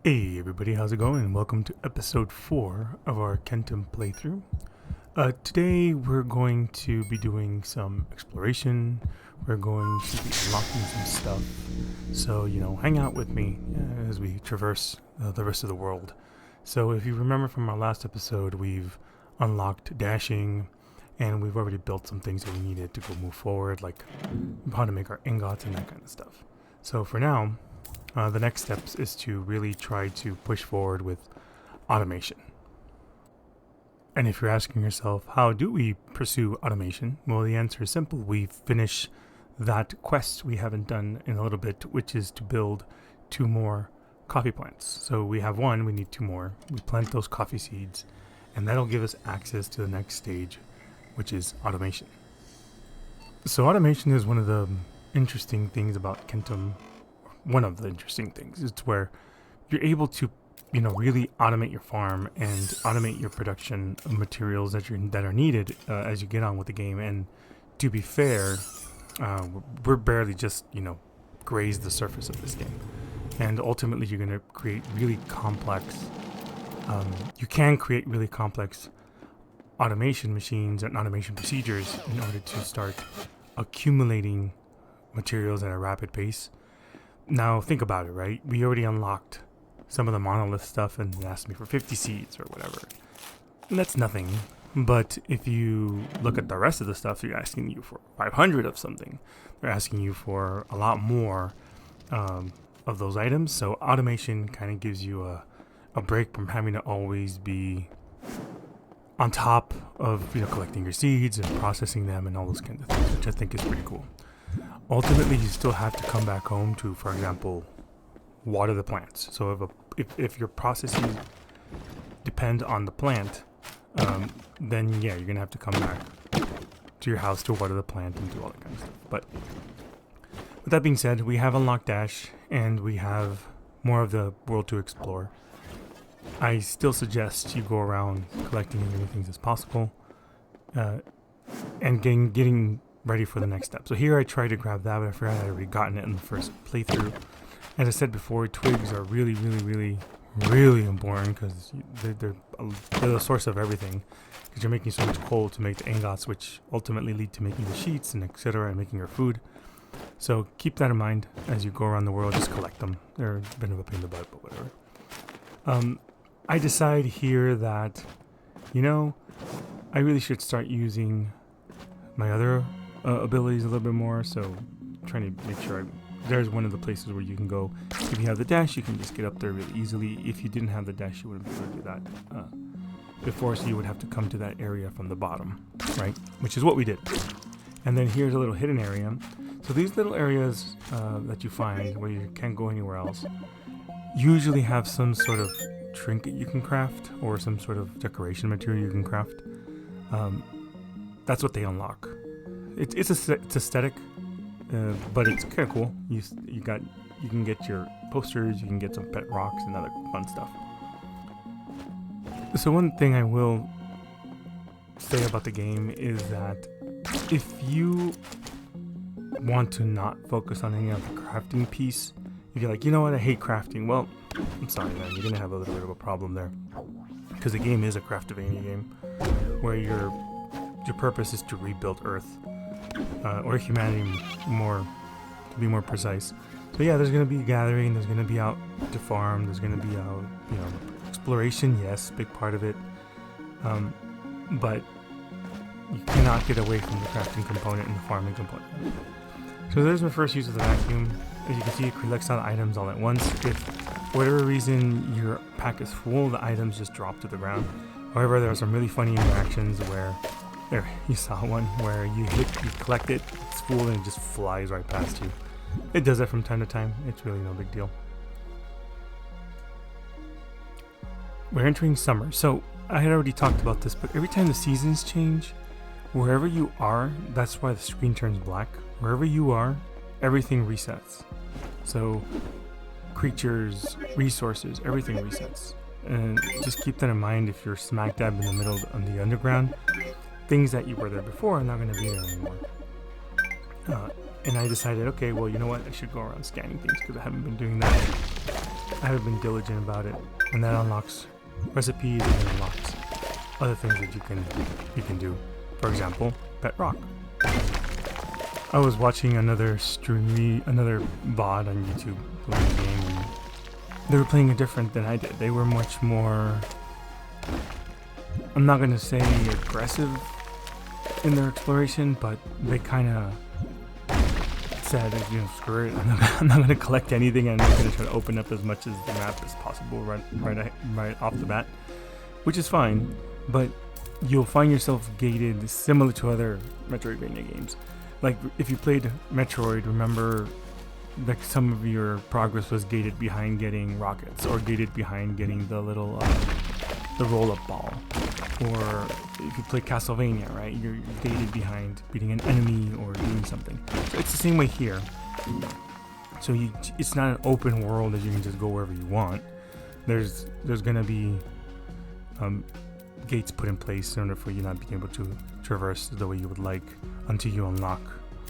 Hey everybody, how's it going? Welcome to episode 4 of our Kentum playthrough. Today we're going to be doing some exploration. We're going to be unlocking some stuff. So, hang out with me as we traverse the rest of the world. So if you remember from our last episode, we've unlocked dashing, and we've already built some things that we needed to go move forward, like how to make our ingots and that kind of stuff. So for now, the next steps is to really try to push forward with automation. And if you're asking yourself, how do we pursue automation? Well, the answer is simple. We finish that quest we haven't done in a little bit, which is to build 2 more coffee plants. So we have 1, we need 2 more. We plant those coffee seeds, and that'll give us access to the next stage, which is automation. So automation is one of the interesting things about Kentum. One of the interesting things. It's where you're able to, really automate your farm and automate your production of materials that are needed as you get on with the game. And to be fair, we're barely just, graze the surface of this game. And ultimately, you're going to create really complex. You can create really complex automation machines and automation procedures in order to start accumulating materials at a rapid pace. Now, think about it, right? We already unlocked some of the Monolith stuff and it asked me for 50 seeds or whatever. And that's nothing. But if you look at the rest of the stuff, they're asking you for 500 of something. They're asking you for a lot more of those items. So automation kind of gives you a break from having to always be on top of, collecting your seeds and processing them and all those kinds of things, which I think is pretty cool. Ultimately, you still have to come back home to, for example, water the plants. So if your processes depend on the plant, then yeah, you're going to have to come back to your house to water the plant and do all that kind of stuff. But with that being said, we have unlocked Dash, and we have more of the world to explore. I still suggest you go around collecting as many things as possible and getting ready for the next step. So here I tried to grab that, but I forgot I'd already gotten it in the first playthrough. As I said before, twigs are really, really, really, really important because they're the source of everything. Because you're making so much coal to make the ingots, which ultimately lead to making the sheets and etc. and making your food. So keep that in mind as you go around the world. Just collect them. They're a bit of a pain in the butt, but whatever. I decide here that, I really should start using my other abilities a little bit more, so trying to make sure there's one of the places where you can go. If you have the dash, you can just get up there really easily. If you didn't have the dash, you wouldn't be able to do that before, so you would have to come to that area from the bottom, right? Which is what we did. And then here's a little hidden area. So these little areas that you find where you can't go anywhere else usually have some sort of trinket you can craft or some sort of decoration material you can craft. That's what they unlock. It's aesthetic, but it's kind of cool. You can get your posters, you can get some pet rocks and other fun stuff. So one thing I will say about the game is that if you want to not focus on any of the crafting piece, if you're like, I hate crafting, well, I'm sorry, man, you're gonna have a little bit of a problem there, because the game is a craftervania game where your purpose is to rebuild Earth. Or humanity, to be more precise. So yeah, there's going to be gathering, there's going to be out to farm, there's going to be out, exploration, yes, big part of it. But you cannot get away from the crafting component and the farming component. So there's my first use of the vacuum. As you can see, it collects all the items all at once. If for whatever reason your pack is full, the items just drop to the ground. However, there are some really funny interactions where there, you saw one where you collect it, it's full, and it just flies right past you. It does that from time to time. It's really no big deal. We're entering summer. So I had already talked about this, but every time the seasons change, wherever you are, that's why the screen turns black. Wherever you are, everything resets. So creatures, resources, everything resets. And just keep that in mind if you're smack dab in the middle of the underground. Things that you were there before are not going to be there anymore. And I decided, okay, well, you know what? I should go around scanning things because I haven't been doing that. I haven't been diligent about it, and that unlocks recipes and it unlocks other things that you can do. For example, pet rock. I was watching another VOD on YouTube playing the game, and they were playing it different than I did. They were much more, I'm not going to say aggressive in their exploration, but they kind of said, you know, screw it, I'm not going to collect anything, and I'm going to try to open up as much of the map as possible right off the bat, which is fine, but you'll find yourself gated similar to other Metroidvania games. Like, if you played Metroid, remember, like, some of your progress was gated behind getting rockets, or gated behind getting the little, the roll-up ball. Or if you play Castlevania, right, you're gated behind beating an enemy or doing something. So it's the same way here. So it's not an open world that you can just go wherever you want. There's gonna be gates put in place in order for you not being able to traverse the way you would like until you unlock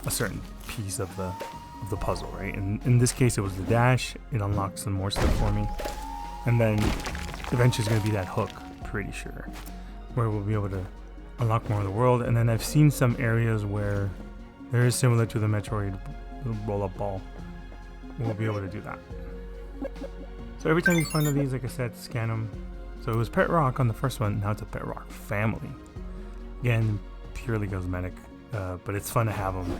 a certain piece of the puzzle, right? And in this case, it was the dash. It unlocks some more stuff for me, and then eventually it's gonna be that hook, pretty sure, where we'll be able to unlock more of the world. And then I've seen some areas where there is similar to the Metroid roll-up ball. We'll be able to do that. So every time you find one of these, like I said, scan them. So it was Pet Rock on the first one, now it's a Pet Rock family. Again, purely cosmetic, but it's fun to have them.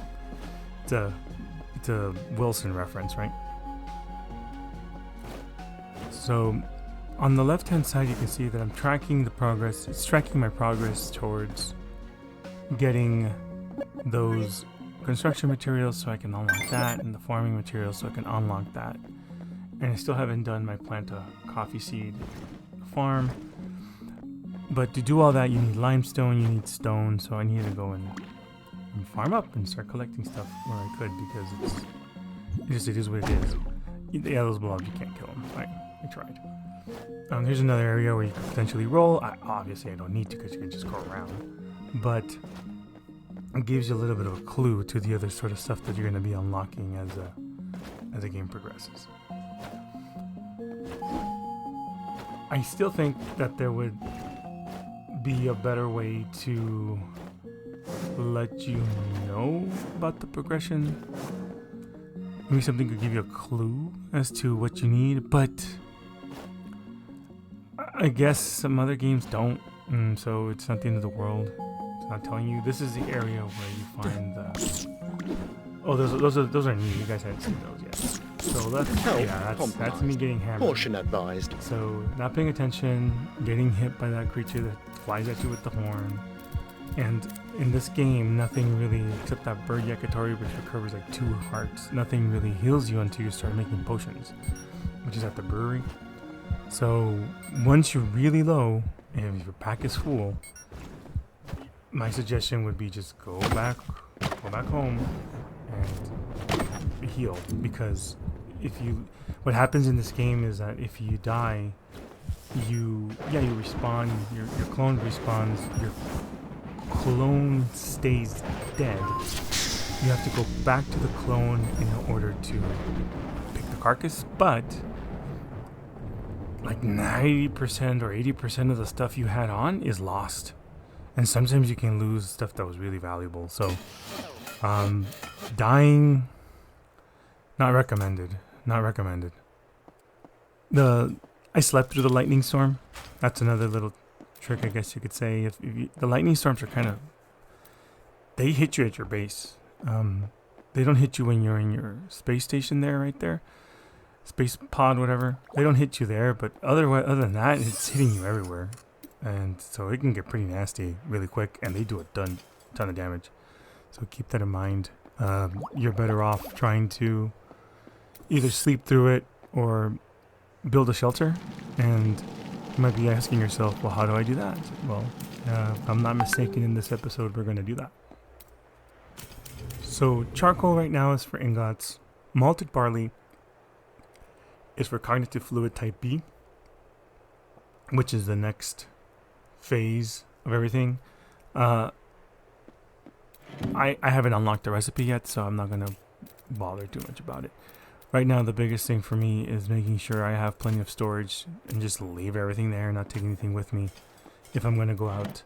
It's a Wilson reference, right? So on the left-hand side, you can see that I'm tracking the progress. It's tracking my progress towards getting those construction materials so I can unlock that, and the farming materials so I can unlock that. And I still haven't done my plant a coffee seed farm. But to do all that, you need limestone, you need stone, so I need to go and farm up and start collecting stuff where I could, because it is what it is. Yeah, those blobs, you can't kill them. I tried. Here's another area where you can potentially roll. Obviously, I don't need to because you can just go around. But it gives you a little bit of a clue to the other sort of stuff that you're going to be unlocking as the game progresses. I still think that there would be a better way to let you know about the progression. Maybe something could give you a clue as to what you need, but I guess some other games don't, and so it's not the end of the world. It's not telling you. This is the area where you find the... Oh, those are new. You guys haven't seen those yet. So that's me getting hammered. Caution advised. So not paying attention, getting hit by that creature that flies at you with the horn. And in this game, nothing really, except that bird yakitori, which recovers like 2 hearts, nothing really heals you until you start making potions, which is at the brewery. So once you're really low, and your pack is full, my suggestion would be just go back home and heal, because what happens in this game is that if you die, you respawn, your clone respawns, your clone stays dead. You have to go back to the clone in order to pick the carcass, but like 90% or 80% of the stuff you had on is lost, and sometimes you can lose stuff that was really valuable. So dying, not recommended. I slept through the lightning storm. That's another little trick, I guess you could say. The lightning storms are they hit you at your base. They don't hit you when you're in your space station there, right there. Space pod, whatever. They don't hit you there, but other than that, it's hitting you everywhere. And so it can get pretty nasty really quick, and they do a ton of damage. So keep that in mind. You're better off trying to either sleep through it or build a shelter. And you might be asking yourself, well, how do I do that? Well, if I'm not mistaken, in this episode, we're going to do that. So charcoal right now is for ingots. Malted barley is for cognitive fluid type B, which is the next phase of everything. I haven't unlocked the recipe yet, so I'm not going to bother too much about it. Right now, the biggest thing for me is making sure I have plenty of storage and just leave everything there, not take anything with me if I'm going to go out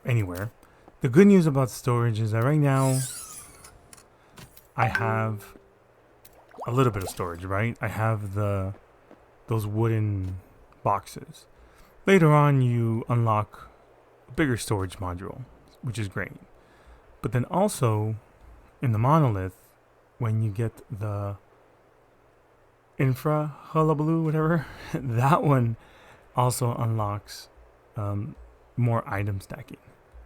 anywhere. The good news about storage is that right now I have a little bit of storage, right? I have those wooden boxes. Later on, you unlock a bigger storage module, which is great. But then also, in the Monolith, when you get the infra hullabaloo, whatever, that one also unlocks more item stacking,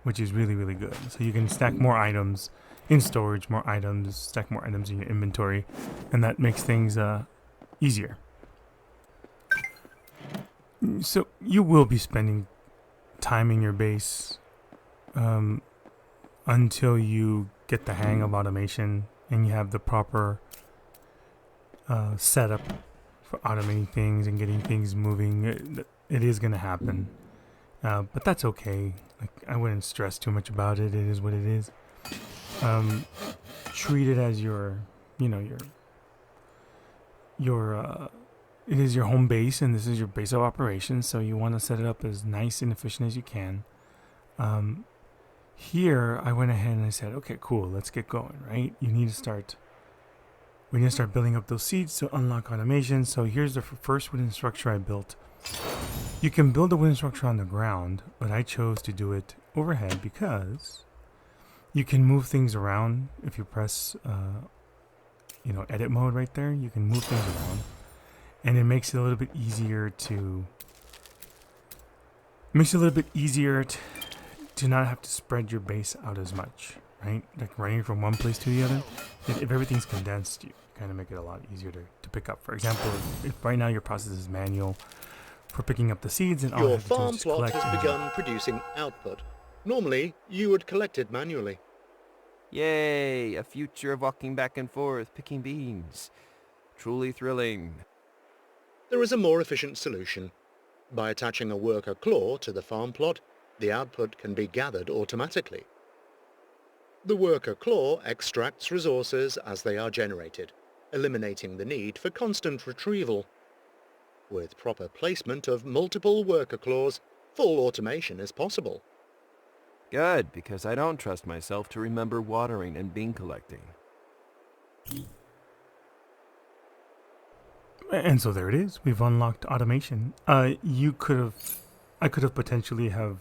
which is really, really good. So you can stack more items in storage, more items, stack more items in your inventory, and that makes things easier. So you will be spending time in your base until you get the hang of automation and you have the proper setup for automating things and getting things moving. It is going to happen, but that's okay. Like, I wouldn't stress too much about it. It is what it is. Treat it as your it is your home base, and this is your base of operations, so you want to set it up as nice and efficient as you can. Here, I went ahead and I said, okay, cool, let's get going, right? We need to start building up those seeds to unlock automation. So here's the first wooden structure I built. You can build a wooden structure on the ground, but I chose to do it overhead because you can move things around. If you press, edit mode right there, you can move things around. And it makes it a little bit easier to not have to spread your base out as much, right? Like running from one place to the other. If everything's condensed, you kind of make it a lot easier to pick up. For example, if right now your process is manual for picking up the seeds, and all your I have to do farm is plot collect has begun producing output. Normally, you would collect it manually. Yay! A future of walking back and forth, picking beans. Truly thrilling. There is a more efficient solution. By attaching a worker claw to the farm plot, the output can be gathered automatically. The worker claw extracts resources as they are generated, eliminating the need for constant retrieval. With proper placement of multiple worker claws, full automation is possible. Good, because I don't trust myself to remember watering and bean collecting. And so there it is. We've unlocked automation. I could have potentially have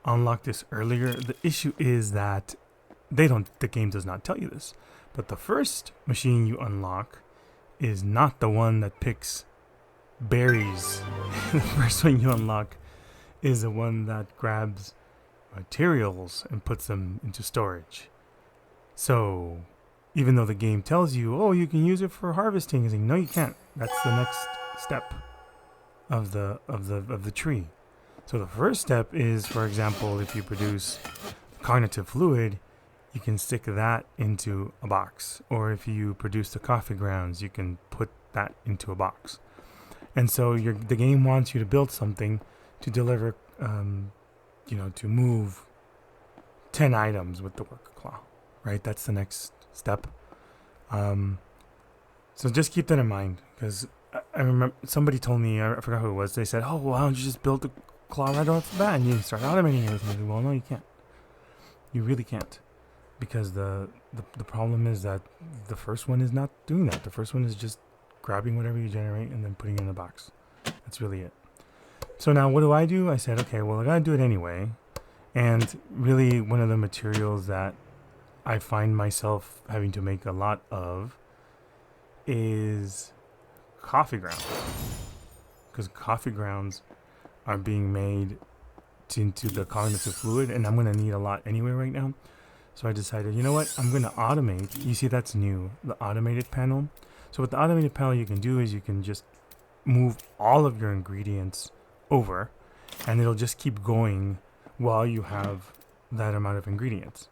unlocked this earlier. The issue is that the game does not tell you this. But the first machine you unlock is not the one that picks berries. The first one you unlock is the one that grabs materials and puts them into storage. So even though the game tells you, oh, you can use it for harvesting, it's like, no, you can't. That's the next step of the tree. So the first step is, for example, if you produce cognitive fluid, you can stick that into a box. Or if you produce the coffee grounds, you can put that into a box. And so the game wants you to build something to deliver, to move 10 items with the worker claw, right? That's the next step. So just keep that in mind, because I remember somebody told me, I forgot who it was, they said, oh, why don't you just build the claw right off the bat and you start automating everything? Well, no, you can't. You really can't. Because the problem is that the first one is not doing that. The first one is just grabbing whatever you generate and then putting it in a box. That's really it. So now what do? I said, okay, well, I gotta do it anyway. And really one of the materials that I find myself having to make a lot of is coffee grounds. Because coffee grounds are being made into the cognitive fluid, and I'm going to need a lot anyway right now. So I decided, you know what, I'm going to automate. You see, that's new, the automated panel. So with the automated panel, you can do is you can just move all of your ingredients over, and it'll just keep going while you have that amount of ingredients,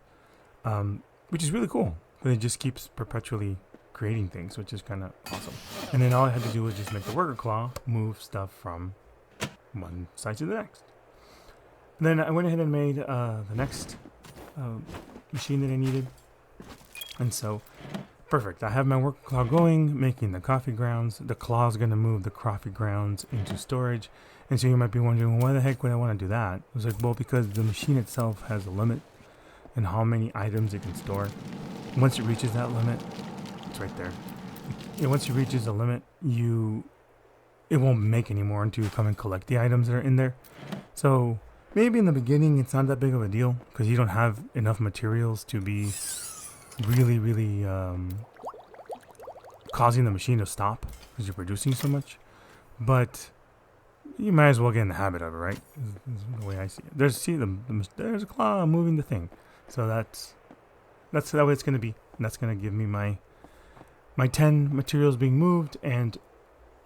which is really cool. It just keeps perpetually creating things, which is kind of awesome. And then all I had to do was just make the worker claw move stuff from one side to the next. And then I went ahead and made the next machine that I needed. And so, perfect. I have my worker claw going, making the coffee grounds. The claw is going to move the coffee grounds into storage. And so you might be wondering, well, why the heck would I want to do that? I was like, well, because the machine itself has a limit in how many items it can store. Once it reaches that limit, it's right there. Once it reaches the limit, it won't make any more until you come and collect the items that are in there. So maybe in the beginning it's not that big of a deal because you don't have enough materials to be really causing the machine to stop because you're producing so much. But you might as well get in the habit of it, right? Is the way I see it. There's a claw moving the thing. So that's the way it's going to be. And that's going to give me my 10 materials being moved. And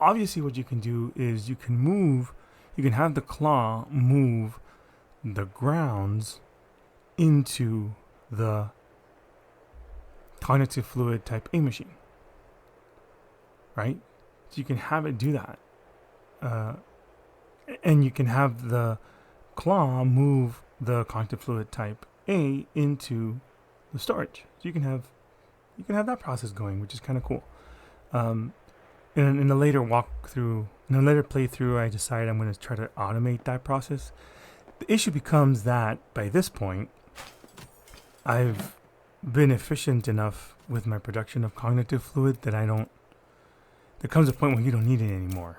obviously what you can do is you can have the claw move the grounds into the cognitive fluid type A machine, right? So you can have it do that. And you can have the claw move the cognitive fluid type A into the storage. So you can have that process going, which is kind of cool. In a later playthrough, I decided I'm going to try to automate that process. The issue becomes that by this point, I've been efficient enough with my production of cognitive fluid that there comes a point where you don't need it anymore.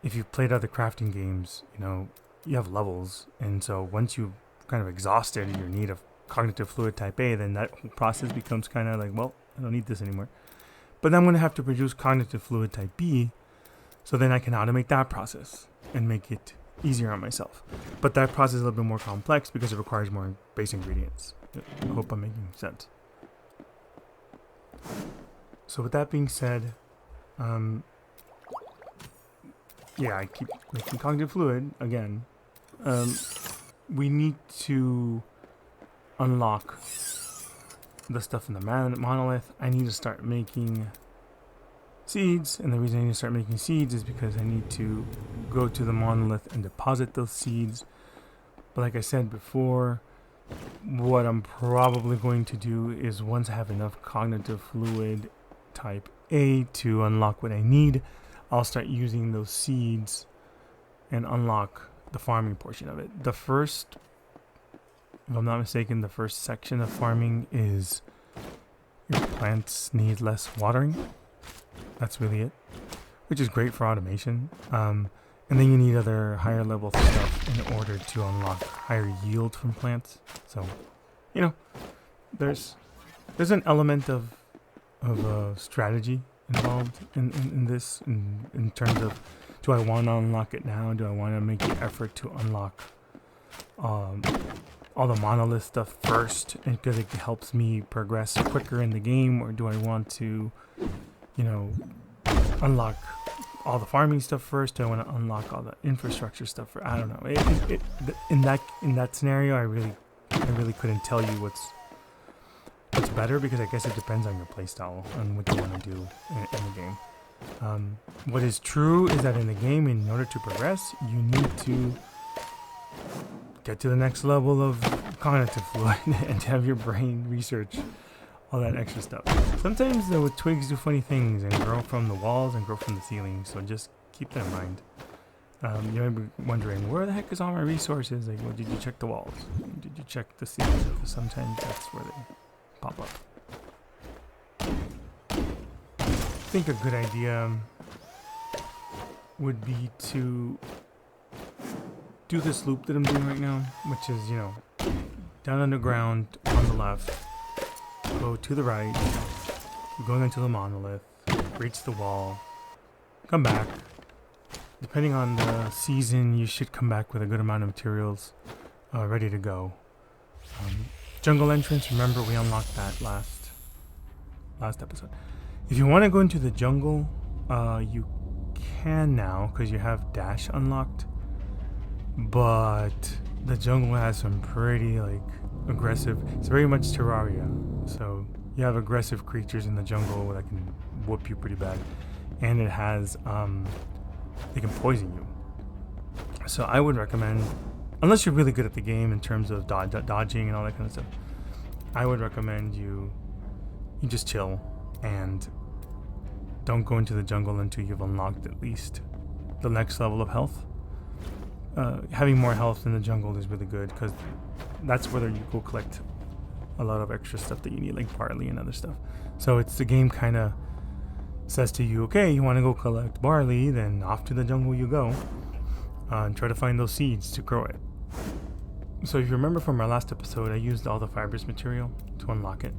If you've played other crafting games, you have levels, and so once you've kind of exhausted your need of cognitive fluid type A, then that whole process becomes kind of like, well, I don't need this anymore. But then I'm going to have to produce cognitive fluid type B, so then I can automate that process and make it easier on myself. But that process is a little bit more complex because it requires more base ingredients. I hope I'm making sense. So with that being said, I keep making cognitive fluid again. We need to unlock the stuff in the monolith. I need to start making seeds, and the reason I need to start making seeds is because I need to go to the monolith and deposit those seeds. But like I said before, what I'm probably going to do is once I have enough cognitive fluid type A to unlock what I need, I'll start using those seeds and unlock the farming portion of it. If I'm not mistaken, the first section of farming is your plants need less watering. That's really it, which is great for automation. And then you need other higher level stuff in order to unlock higher yield from plants. So, there's an element of strategy involved in this in terms of, do I want to unlock it now? Do I want to make the effort to unlock all the monolith stuff first because it helps me progress quicker in the game, or do I want to unlock all the farming stuff first? Do I want to unlock all the infrastructure stuff first? I don't know. In that scenario, I really couldn't tell you what's better, because I guess it depends on your playstyle and what you want to do in the game. What is true is that in the game, in order to progress, you need to get to the next level of cognitive fluid and to have your brain research all that extra stuff. Sometimes the twigs do funny things and grow from the walls and grow from the ceiling, so just keep that in mind. You might be wondering, where the heck is all my resources? Like, well, did you check the walls? Did you check the ceiling? Because sometimes that's where they pop up. I think a good idea would be to do this loop that I'm doing right now, which is, down underground on the left, go to the right, going into the monolith, reach the wall, come back. Depending on the season, you should come back with a good amount of materials ready to go. Jungle entrance, remember we unlocked that last episode. If you want to go into the jungle, you can now because you have dash unlocked, but the jungle has some pretty aggressive, it's very much Terraria, so you have aggressive creatures in the jungle that can whoop you pretty bad, and it has they can poison you. So I would recommend, unless you're really good at the game in terms of dodging and all that kind of stuff, I would recommend you you just chill and don't go into the jungle until you've unlocked at least the next level of health. Having more health in the jungle is really good because that's where you go collect a lot of extra stuff that you need, like barley and other stuff. So it's the game kind of says to you, okay, you want to go collect barley, then off to the jungle you go, and try to find those seeds to grow it. So if you remember from our last episode, I used all the fibrous material to unlock it.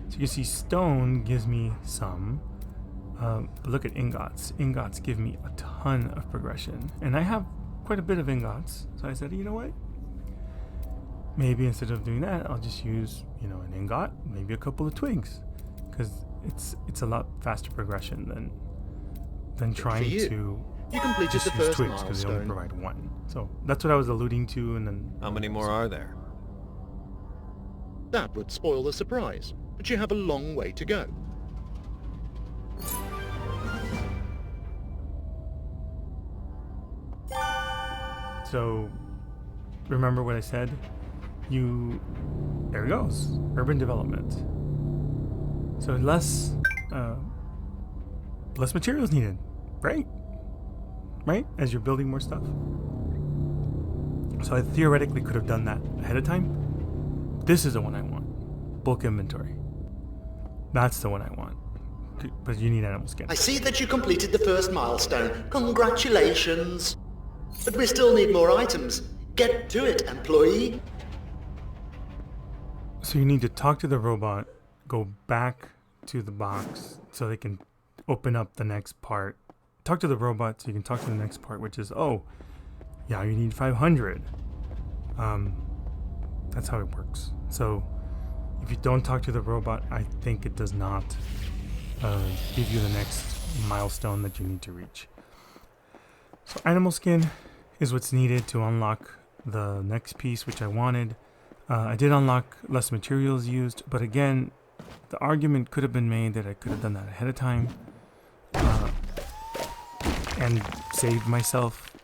So you can see stone gives me some, but look at ingots. Ingots give me a ton of progression, and I have quite a bit of ingots. So I said, you know what? Maybe instead of doing that, I'll just use, an ingot, maybe a couple of twigs, because it's a lot faster progression than trying to you completed just the use first twigs because they only milestone. provide one. So that's what I was alluding to, and then How many more are there? That would spoil the surprise, but you have a long way to go. So remember what I said? There it goes. Urban development. So less materials needed. Right? As you're building more stuff. So I theoretically could have done that ahead of time. This is the one I want. Bulk inventory. That's the one I want. But you need animal skin. I see that you completed the first milestone. Congratulations. But we still need more items. Get to it, employee. So you need to talk to the robot, go back to the box so they can open up the next part. Talk to the robot so you can talk to the next part, which is, you need 500. That's how it works. So if you don't talk to the robot, I think it does not give you the next milestone that you need to reach. So animal skin is what's needed to unlock the next piece, which I wanted. I did unlock less materials used, but again, the argument could have been made that I could have done that ahead of time and saved myself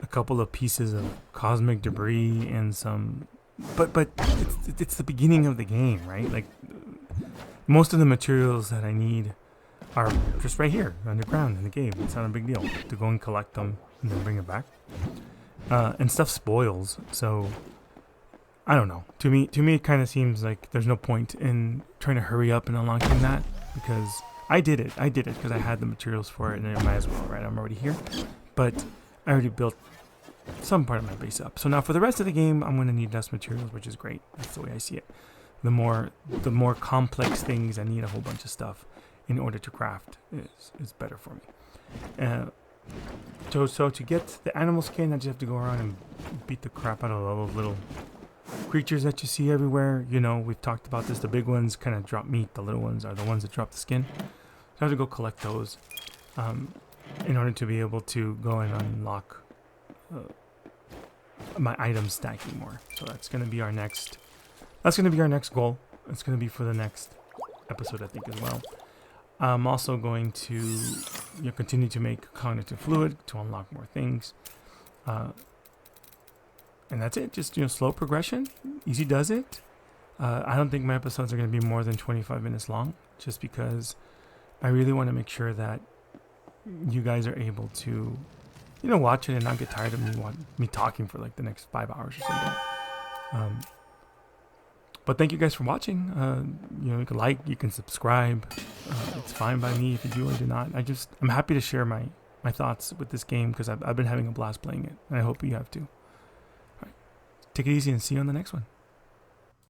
a couple of pieces of cosmic debris and some... But it's the beginning of the game, right? Like, most of the materials that I need are just right here, underground in the cave. It's not a big deal to go and collect them and then bring it back. And stuff spoils, so I don't know. To me, it kind of seems like there's no point in trying to hurry up and unlocking that because I did it because I had the materials for it, and I might as well, right? I'm already here, but I already built some part of my base up. So now for the rest of the game, I'm going to need less materials, which is great. That's the way I see it. The more complex things, I need a whole bunch of stuff in order to craft is better for me. So to get the animal skin, I just have to go around and beat the crap out of all those little creatures that you see everywhere. We've talked about this. The big ones kind of drop meat. The little ones are the ones that drop the skin. So I have to go collect those in order to be able to go and unlock my item stacking more. So that's going to be our next goal. It's going to be for the next episode, I think, as well. I'm also going to continue to make cognitive fluid to unlock more things. And that's it. Just, slow progression. Easy does it. I don't think my episodes are going to be more than 25 minutes long, just because I really want to make sure that you guys are able to, watch it and not get tired of me talking for like the next 5 hours or something. But thank you guys for watching. You can like, you can subscribe. It's fine by me if you do or do not. I'm happy to share my thoughts with this game because I've been having a blast playing it, and I hope you have too. All right, take it easy and see you on the next one.